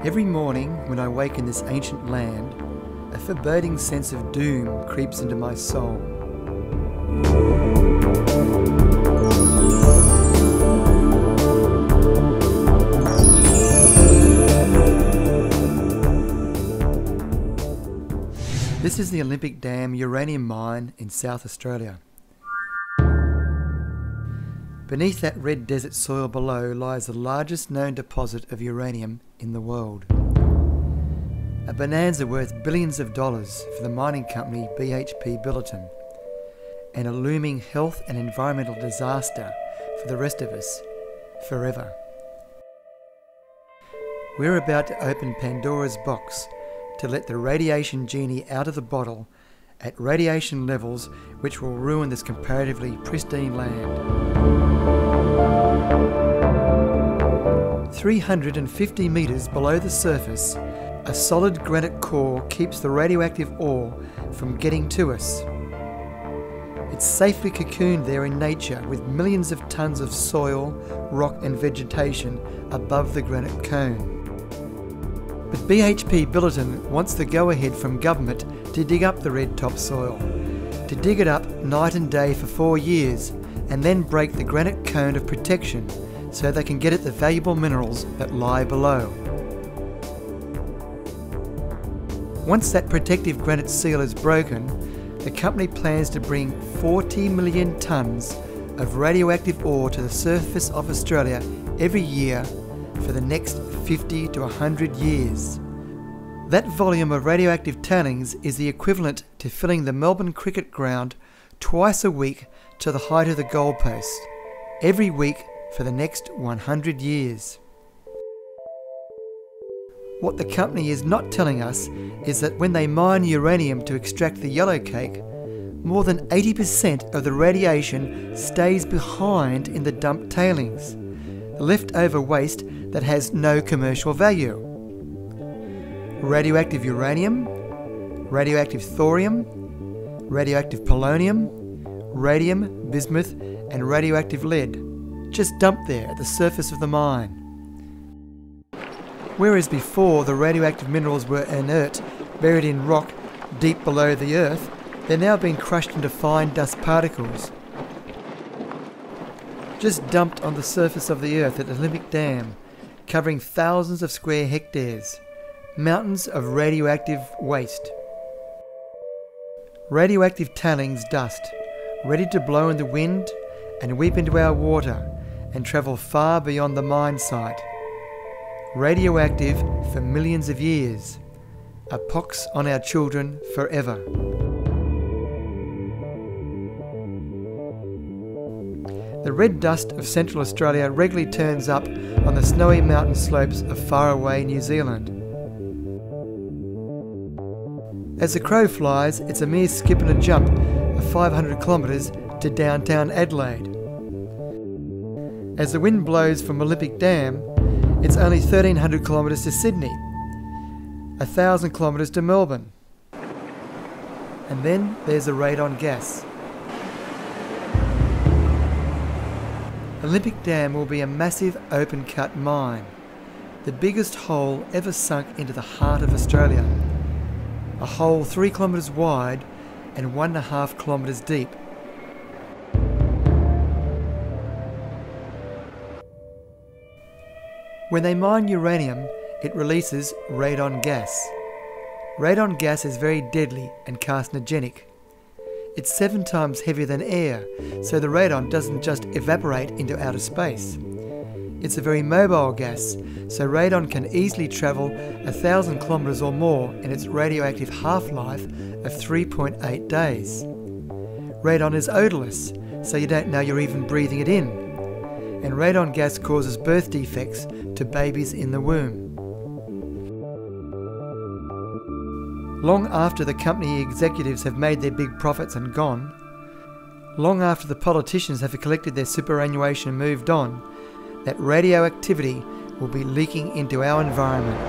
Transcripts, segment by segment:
Every morning when I wake in this ancient land, a foreboding sense of doom creeps into my soul. This is the Olympic Dam uranium mine in South Australia. Beneath that red desert soil below lies the largest known deposit of uranium in the world. A bonanza worth billions of dollars for the mining company BHP Billiton, and a looming health and environmental disaster for the rest of us forever. We're about to open Pandora's box to let the radiation genie out of the bottle at radiation levels which will ruin this comparatively pristine land. 350 metres below the surface, a solid granite core keeps the radioactive ore from getting to us. It's safely cocooned there in nature with millions of tonnes of soil, rock and vegetation above the granite cone. But BHP Billiton wants the go-ahead from government to dig up the red topsoil, to dig it up night and day for 4 years, and then break the granite cone of protection so they can get at the valuable minerals that lie below. Once that protective granite seal is broken, the company plans to bring 40 million tonnes of radioactive ore to the surface of Australia every year for the next 50 to 100 years. That volume of radioactive tailings is the equivalent to filling the Melbourne cricket ground twice a week to the height of the goalpost, every week for the next 100 years. What the company is not telling us is that when they mine uranium to extract the yellow cake, more than 80% of the radiation stays behind in the dumped tailings, the leftover waste that has no commercial value. Radioactive uranium, radioactive thorium, radioactive polonium, radium, bismuth and radioactive lead, just dumped there at the surface of the mine. Whereas before the radioactive minerals were inert, buried in rock deep below the earth, they're now being crushed into fine dust particles, just dumped on the surface of the earth at Olympic Dam, covering thousands of square hectares, mountains of radioactive waste. Radioactive tailings dust, ready to blow in the wind and weep into our water and travel far beyond the mine site. Radioactive for millions of years, a pox on our children forever. The red dust of Central Australia regularly turns up on the snowy mountain slopes of faraway New Zealand. As the crow flies, it's a mere skip and a jump of 500 kilometres to downtown Adelaide. As the wind blows from Olympic Dam, it's only 1,300 kilometres to Sydney, 1,000 kilometres to Melbourne. And then there's the radon gas. Olympic Dam will be a massive open-cut mine, the biggest hole ever sunk into the heart of Australia. A hole 3 kilometres wide and 1.5 kilometres deep. When they mine uranium, it releases radon gas. Radon gas is very deadly and carcinogenic. It's 7 times heavier than air, so the radon doesn't just evaporate into outer space. It's a very mobile gas, so radon can easily travel 1,000 kilometres or more in its radioactive half-life of 3.8 days. Radon is odourless, so you don't know you're even breathing it in. And radon gas causes birth defects to babies in the womb. Long after the company executives have made their big profits and gone, long after the politicians have collected their superannuation and moved on, that radioactivity will be leaking into our environment.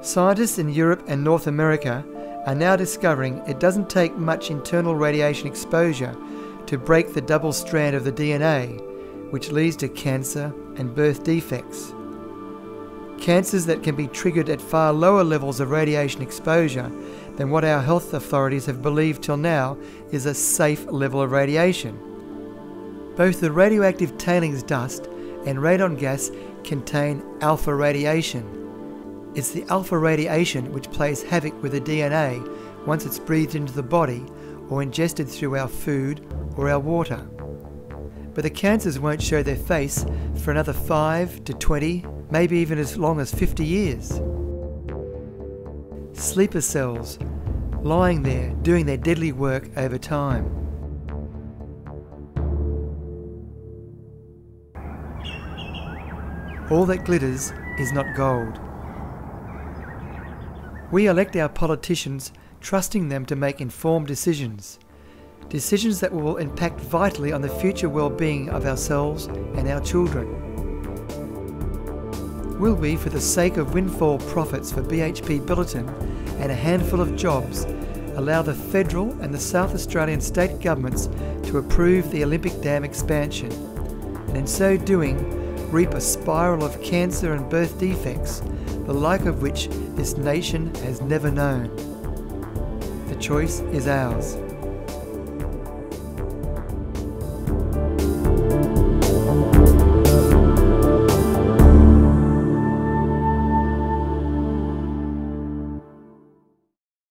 Scientists in Europe and North America are now discovering it doesn't take much internal radiation exposure to to break the double strand of the DNA, which leads to cancer and birth defects. Cancers that can be triggered at far lower levels of radiation exposure than what our health authorities have believed till now is a safe level of radiation. Both the radioactive tailings dust and radon gas contain alpha radiation. It's the alpha radiation which plays havoc with the DNA once it's breathed into the body or ingested through our food or our water. But the cancers won't show their face for another 5 to 20, maybe even as long as 50 years. Sleeper cells, lying there doing their deadly work over time. All that glitters is not gold. We elect our politicians trusting them to make informed decisions. Decisions that will impact vitally on the future well-being of ourselves and our children. Will we, for the sake of windfall profits for BHP Billiton and a handful of jobs, allow the federal and the South Australian state governments to approve the Olympic Dam expansion, and in so doing reap a spiral of cancer and birth defects, the like of which this nation has never known? The choice is ours.